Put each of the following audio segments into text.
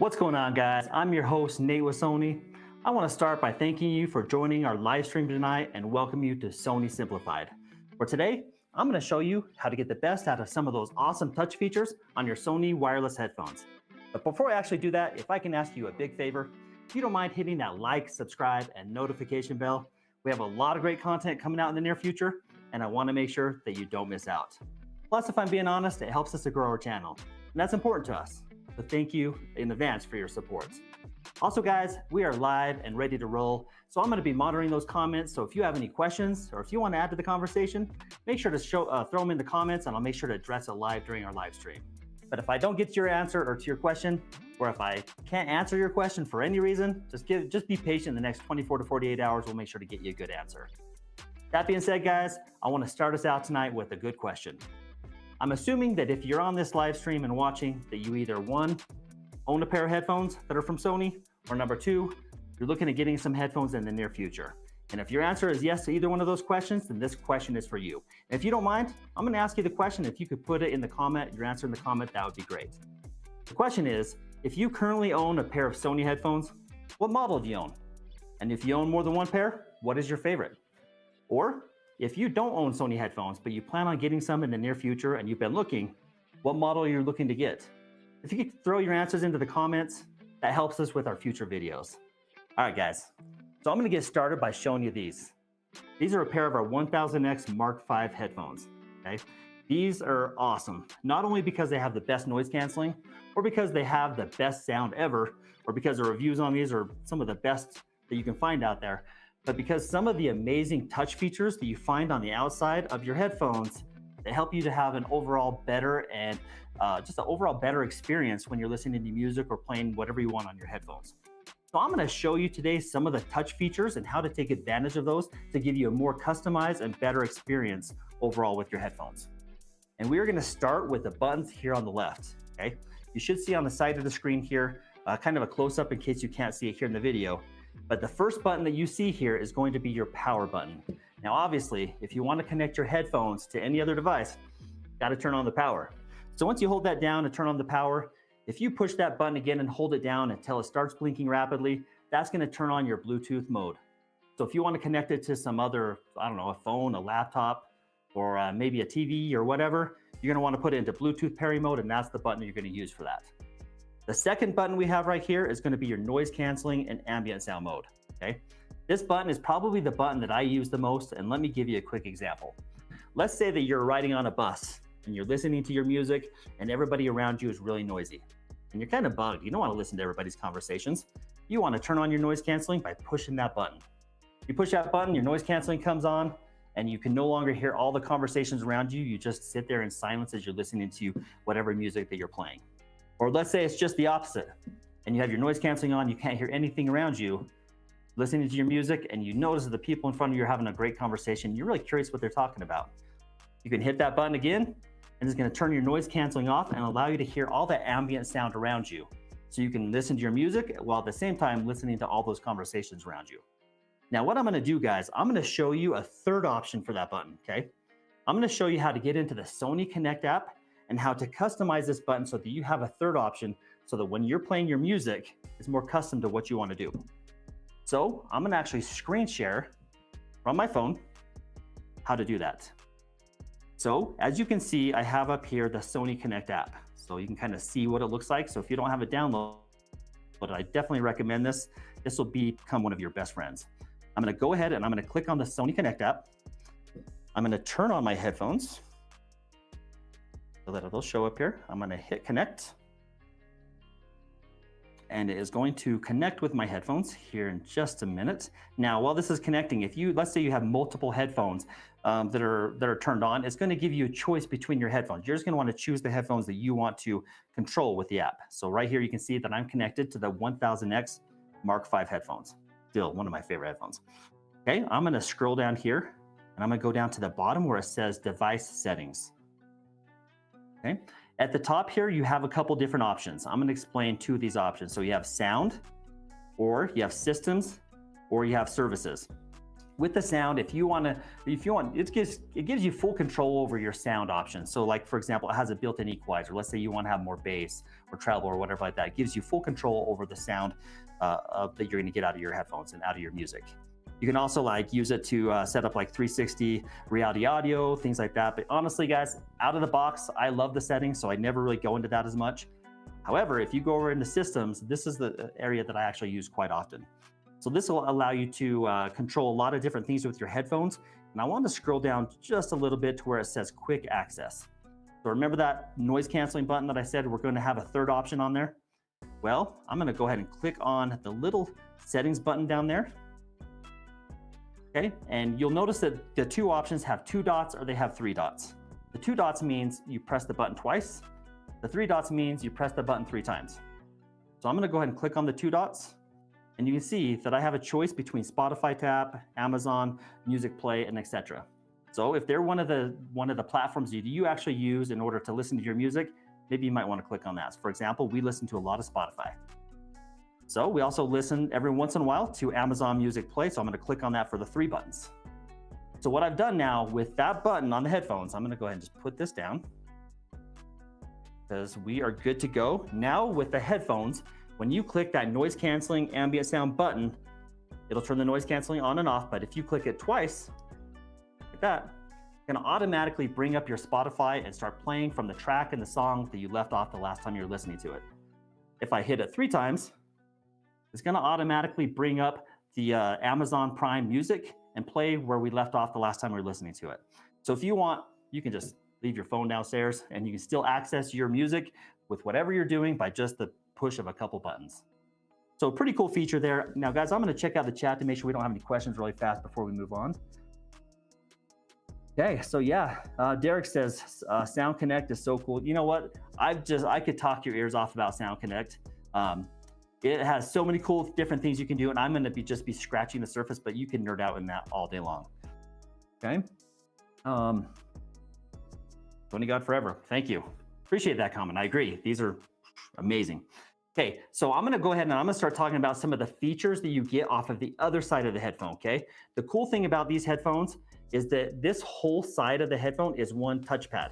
What's going on, guys? I'm your host, Nate with Sony. I want to start by thanking you for joining our live stream tonight and welcome you to Sony Simplified. For today, I'm going to show you how to get the best out of some of those awesome touch features on your Sony wireless headphones. But before I actually do that, if I can ask you a big favor, if you don't mind hitting that like, subscribe, and notification bell. We have a lot of great content coming out in the near future, and I want to make sure that you don't miss out. Plus, if I'm being honest, it helps us to grow our channel, and that's important to us. So thank you in advance for your support. Also, guys, we are live and ready to roll. So I'm going to be monitoring those comments. So if you have any questions or if you want to add to the conversation, make sure to throw them in the comments and I'll make sure to address it live during our live stream. But if I don't get to your answer or to your question, or if I can't answer your question for any reason, just be patient. The next 24 to 48 hours, we'll make sure to get you a good answer. That being said, guys, I want to start us out tonight with a good question. I'm assuming that if you're on this live stream and watching, that you either one, own a pair of headphones that are from Sony, or number two, you're looking at getting some headphones in the near future. And if your answer is yes to either one of those questions, then this question is for you. And if you don't mind, I'm gonna ask you the question. If you could put it in the comment, your answer in the comment, that would be great. The question is, if you currently own a pair of Sony headphones, what model do you own? And if you own more than one pair, what is your favorite? Or if you don't own Sony headphones, but you plan on getting some in the near future and you've been looking, what model are you looking to get? If you could throw your answers into the comments, that helps us with our future videos. All right, guys. So I'm gonna get started by showing you these. These are a pair of our 1000X Mark V headphones, okay? These are awesome, not only because they have the best noise canceling, or because they have the best sound ever, or because the reviews on these are some of the best that you can find out there, but because some of the amazing touch features that you find on the outside of your headphones that help you to have an overall better and just an overall better experience when you're listening to music or playing whatever you want on your headphones. So I'm gonna show you today some of the touch features and how to take advantage of those to give you a more customized and better experience overall with your headphones. And we are gonna start with the buttons here on the left, okay? You should see on the side of the screen here, kind of a close-up in case you can't see it here in the video. But the first button that you see here is going to be your power button. Now, obviously, if you want to connect your headphones to any other device, got to turn on the power. So once you hold that down and turn on the power, if you push that button again and hold it down until it starts blinking rapidly, that's going to turn on your Bluetooth mode. So if you want to connect it to some other, I don't know, a phone, a laptop, or maybe a TV or whatever, you're going to want to put it into Bluetooth pairing mode, and that's the button you're going to use for that. The second button we have right here is going to be your noise canceling and ambient sound mode, okay? This button is probably the button that I use the most, and let me give you a quick example. Let's say that you're riding on a bus and you're listening to your music and everybody around you is really noisy. And you're kind of bugged. You don't want to listen to everybody's conversations. You want to turn on your noise canceling by pushing that button. You push that button, your noise canceling comes on, and you can no longer hear all the conversations around you. You just sit there in silence as you're listening to whatever music that you're playing. Or let's say it's just the opposite, and you have your noise canceling on, you can't hear anything around you, listening to your music, and you notice that the people in front of you are having a great conversation. You're really curious what they're talking about. You can hit that button again, and it's gonna turn your noise canceling off and allow you to hear all the ambient sound around you. So you can listen to your music while at the same time listening to all those conversations around you. Now, what I'm gonna do, guys, I'm gonna show you a third option for that button, okay? I'm gonna show you how to get into the Sony Connect app and how to customize this button so that you have a third option so that when you're playing your music, it's more custom to what you want to do. So I'm going to actually screen share from my phone how to do that. So as you can see, I have up here the Sony Connect app. So you can kind of see what it looks like. So if you don't have it downloaded, but I definitely recommend this. This will become one of your best friends. I'm going to go ahead and I'm going to click on the Sony Connect app. I'm going to turn on my headphones so that it'll show up here. I'm gonna hit connect. And it is going to connect with my headphones here in just a minute. Now, while this is connecting, let's say you have multiple headphones that are turned on, it's gonna give you a choice between your headphones. You're just gonna wanna choose the headphones that you want to control with the app. So right here, you can see that I'm connected to the 1000X Mark V headphones. Still one of my favorite headphones. Okay, I'm gonna scroll down here and I'm gonna go down to the bottom where it says device settings. Okay. At the top here, you have a couple different options. I'm going to explain two of these options. So you have sound, or you have systems, or you have services. with the sound, if you want, it gives you full control over your sound options. So like, for example, it has a built-in equalizer. Let's say you want to have more bass or treble or whatever like that. It gives you full control over the sound that you're going to get out of your headphones and out of your music. You can also like use it to set up like 360 reality audio, things like that. But honestly, guys, out of the box, I love the settings, so I never really go into that as much. However, if you go over into systems, this is the area that I actually use quite often. So this will allow you to control a lot of different things with your headphones. And I want to scroll down just a little bit to where it says quick access. So remember that noise canceling button that I said we're going to have a third option on there? Well, I'm going to go ahead and click on the little settings button down there. Okay, and you'll notice that the two options have 2 dots or they have 3 dots. The 2 dots means you press the button twice. The 3 dots means you press the button 3 times. So I'm going to go ahead and click on the 2 dots. And you can see that I have a choice between Spotify Tap, Amazon Music Play, and etc. So if they're one of the platforms that you actually use in order to listen to your music, maybe you might want to click on that. For example, we listen to a lot of Spotify. So we also listen every once in a while to Amazon Music Play. So I'm going to click on that for the 3 buttons. So what I've done now with that button on the headphones, I'm going to go ahead and just put this down because we are good to go. Now with the headphones, when you click that noise canceling ambient sound button, it'll turn the noise canceling on and off. But if you click it twice, like that, it's gonna automatically bring up your Spotify and start playing from the track and the song that you left off the last time you were listening to it. If I hit it 3 times, it's gonna automatically bring up the Amazon Prime Music and play where we left off the last time we were listening to it. So if you want, you can just leave your phone downstairs and you can still access your music with whatever you're doing by just the push of a couple buttons. So pretty cool feature there. Now guys, I'm going to check out the chat to make sure we don't have any questions really fast before we move on. Okay, so yeah, Derek says Sound Connect is so cool. You know what? I could talk your ears off about Sound Connect. It has so many cool different things you can do, and I'm going to just be scratching the surface, but you can nerd out in that all day long. Okay. Tony God Forever. Thank you. Appreciate that comment. I agree. These are amazing. Okay, so I'm gonna go ahead and I'm gonna start talking about some of the features that you get off of the other side of the headphone, okay? The cool thing about these headphones is that this whole side of the headphone is one touchpad.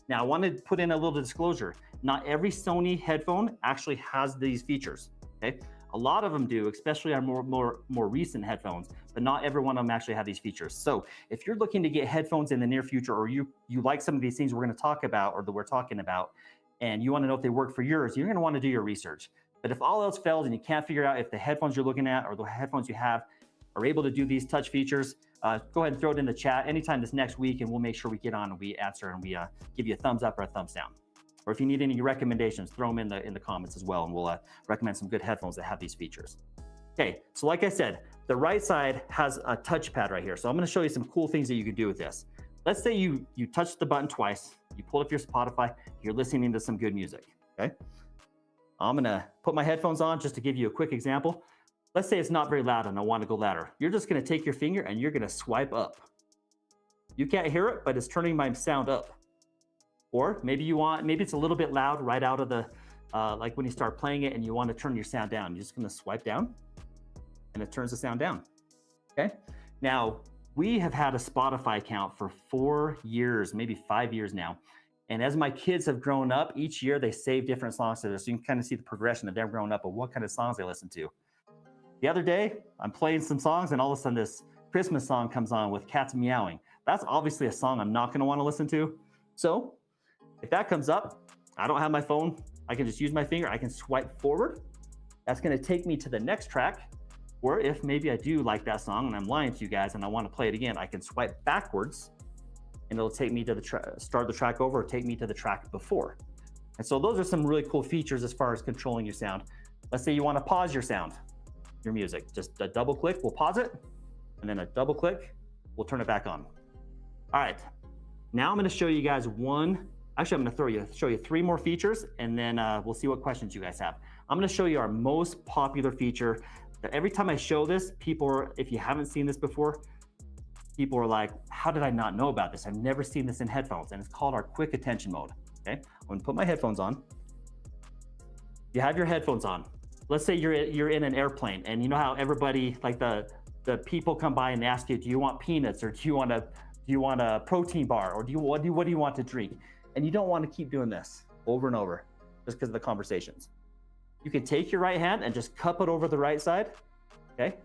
Now, I want to put in a little disclosure. Not every Sony headphone actually has these features, okay? A lot of them do, especially on more recent headphones, but not every one of them actually have these features. So if you're looking to get headphones in the near future, or you like some of these things we're gonna talk about or that we're talking about, and you want to know if they work for yours, you're going to want to do your research. But if all else fails and you can't figure out if the headphones you're looking at or the headphones you have are able to do these touch features, go ahead and throw it in the chat anytime this next week, and we'll make sure we get on and we answer and we give you a thumbs up or a thumbs down. Or if you need any recommendations, throw them in the comments as well, and we'll recommend some good headphones that have these features. Okay, so like I said, the right side has a touchpad right here. So I'm going to show you some cool things that you can do with this. Let's say you touch the button twice, you pull up your Spotify, you're listening to some good music, okay? I'm gonna put my headphones on just to give you a quick example. Let's say it's not very loud and I want to go louder. You're just gonna take your finger and you're gonna swipe up. You can't hear it, but it's turning my sound up. Or maybe it's a little bit loud right out of the, like when you start playing it and you want to turn your sound down. You're just gonna swipe down and it turns the sound down, okay? Now, we have had a Spotify account for 4 years, maybe 5 years now. And as my kids have grown up, each year they save different songs to this. So you can kind of see the progression of them growing up of what kind of songs they listen to. The other day, I'm playing some songs and all of a sudden this Christmas song comes on with cats meowing. That's obviously a song I'm not gonna wanna listen to. So if that comes up, I don't have my phone. I can just use my finger. I can swipe forward. That's gonna take me to the next track. Or if maybe I do like that song and I'm lying to you guys and I want to play it again, I can swipe backwards and it'll take me to the start the track over or take me to the track before. And so those are some really cool features as far as controlling your sound. Let's say you want to pause your sound, your music. Just a double click, we'll pause it, and then a double click, we'll turn it back on. All right, now I'm going to show you guys actually I'm going to show you 3 more features, and then we'll see what questions you guys have. I'm going to show you our most popular feature. Every time I show this, if you haven't seen this before, people are like, how did I not know about this? I've never seen this in headphones, and it's called our quick attention mode, okay? I'm gonna put my headphones on. You have your headphones on. Let's say you're in an airplane, and you know how everybody, like the the people come by and ask you, do you want peanuts, or do you want a protein bar, or what do you want to drink? And you don't want to keep doing this over and over just because of the conversations. You can take your right hand and just cup it over the right side. Okay.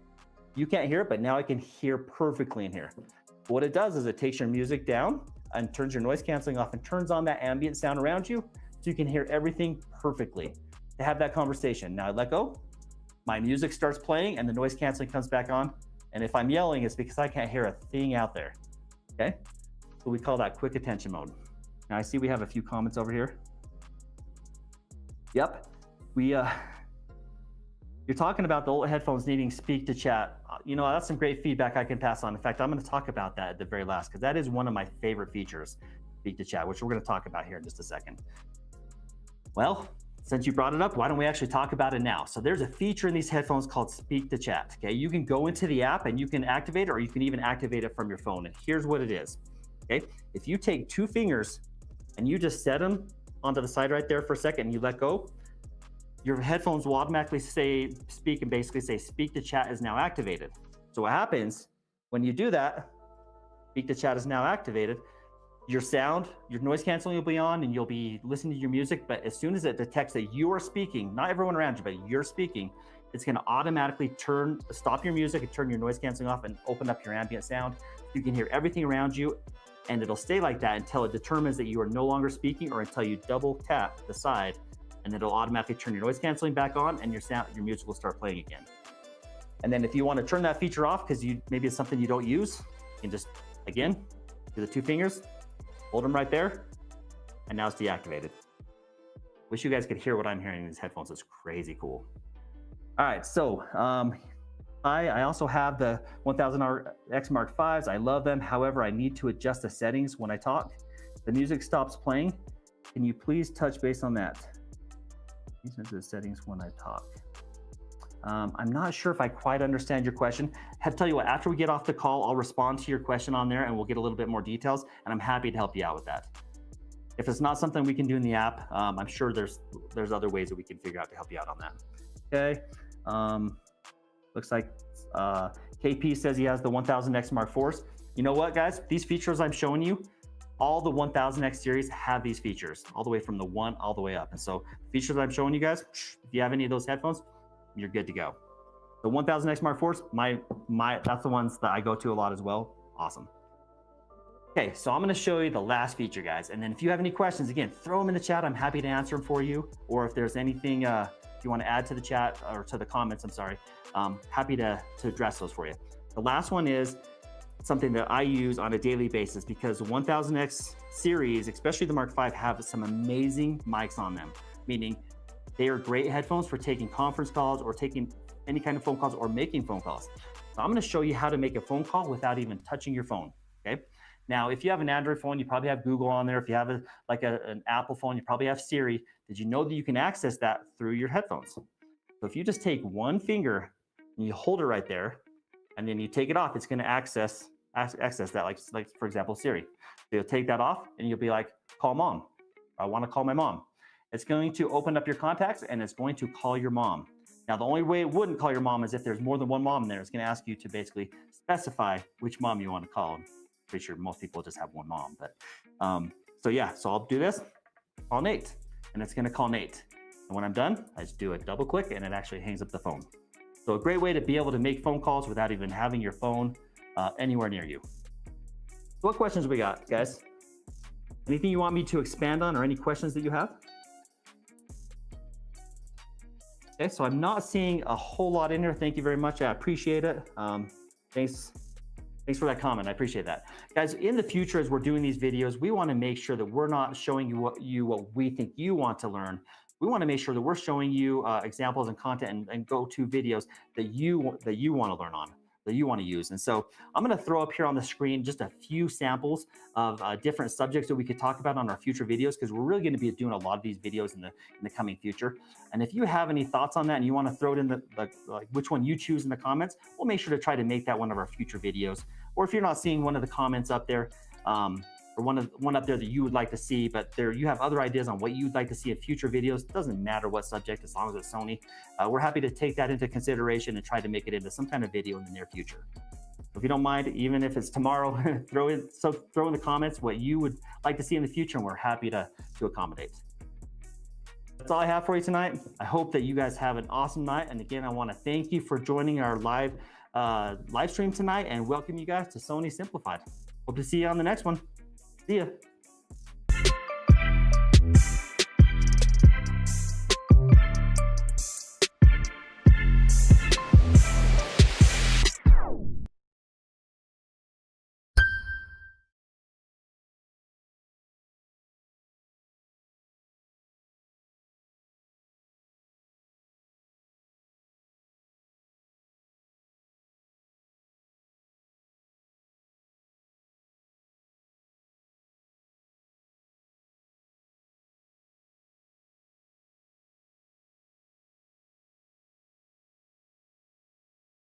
You can't hear it, but now I can hear perfectly in here. What it does is it takes your music down and turns your noise canceling off and turns on that ambient sound around you so you can hear everything perfectly to have that conversation. Now I let go, my music starts playing and the noise canceling comes back on. And if I'm yelling, it's because I can't hear a thing out there. Okay. So we call that quick attention mode. Now I see we have a few comments over here. Yep. You're talking about the old headphones needing speak to chat. You know, that's some great feedback I can pass on. In fact, I'm going to talk about that at the very last, because that is one of my favorite features, speak to chat, which we're going to talk about here in just a second. Well, since you brought it up, why don't we actually talk about it now? So there's a feature in these headphones called speak to chat. Okay, you can go into the app and you can activate it, or you can even activate it from your phone. And here's what it is. Okay, if you take 2 fingers and you just set them onto the side right there for a second and you let go, your headphones will automatically say speak and basically say speak to chat is now activated. So what happens when you do that, speak to chat is now activated, your sound, your noise canceling will be on and you'll be listening to your music, but as soon as it detects that you are speaking, not everyone around you, but you're speaking, it's going to automatically stop your music and turn your noise canceling off and open up your ambient sound. You can hear everything around you, and it'll stay like that until it determines that you are no longer speaking, or until you double tap the side, and it'll automatically turn your noise canceling back on and your music will start playing again. And then if you want to turn that feature off because maybe it's something you don't use, you can just, again, do the 2 fingers, hold them right there, and now it's deactivated. Wish you guys could hear what I'm hearing in these headphones. It's crazy cool. All right, so I also have the 1000X Mark Vs. I love them. However, I need to adjust the settings when I talk. The music stops playing. Can you please touch base on that? These are the settings when I talk. I'm not sure if I quite understand your question. I have to tell you what, after we get off the call, I'll respond to your question on there and we'll get a little bit more details, and I'm happy to help you out with that. If it's not something we can do in the app, I'm sure there's other ways that we can figure out to help you out on that. Okay. Looks like KP says he has the 1000X Mark IVs. You know what, guys? These features I'm showing you, all the 1000X series have these features, all the way from the 1 all the way up. And so the features I'm showing you guys, if you have any of those headphones, you're good to go. The 1000X Mark IVs, that's the ones that I go to a lot as well. Awesome. Okay, so I'm gonna show you the last feature, guys. And then if you have any questions, again, throw them in the chat. I'm happy to answer them for you. Or if there's anything if you wanna add to the chat, or to the comments, I'm sorry, happy to address those for you. The last one is something that I use on a daily basis, because the 1000X series, especially the Mark V, have some amazing mics on them, meaning they are great headphones for taking conference calls or taking any kind of phone calls or making phone calls. So I'm going to show you how to make a phone call without even touching your phone. Okay. Now, if you have an Android phone, you probably have Google on there. If you have an Apple phone, you probably have Siri. Did you know that you can access that through your headphones? So if you just take one finger and you hold it right there, and then you take it off, it's going to access that, like for example, Siri. So you'll take that off and you'll be like, call mom. I want to call my mom. It's going to open up your contacts and it's going to call your mom. Now, the only way it wouldn't call your mom is if there's more than one mom in there. It's going to ask you to basically specify which mom you want to call. I'm pretty sure most people just have one mom, but so I'll do this, call Nate, and it's going to call Nate. And when I'm done, I just do a double click and it actually hangs up the phone. So a great way to be able to make phone calls without even having your phone anywhere near you. So what questions we got, guys? Anything you want me to expand on, or any questions that you have? Okay, so I'm not seeing a whole lot in here. Thank you very much. I appreciate it. Thanks for that comment. I appreciate that. Guys, in the future, as we're doing these videos, we want to make sure that we're not showing you what we think you want to learn. We want to make sure that we're showing you examples and content and go-to videos that you want to learn on, that you want to use. And so I'm going to throw up here on the screen just a few samples of different subjects that we could talk about on our future videos, because we're really going to be doing a lot of these videos in the coming future. And if you have any thoughts on that and you want to throw it in like which one you choose in the comments, we'll make sure to try to make that one of our future videos. Or if you're not seeing one of the comments up there, or or one up there that you would like to see, but you have other ideas on what you'd like to see in future videos. It doesn't matter what subject, as long as it's Sony. We're happy to take that into consideration and try to make it into some kind of video in the near future. If you don't mind, even if it's tomorrow, throw in the comments what you would like to see in the future, and we're happy to accommodate. That's all I have for you tonight. I hope that you guys have an awesome night. And again, I want to thank you for joining our live stream tonight and welcome you guys to Sony Simplified. Hope to see you on the next one. See ya.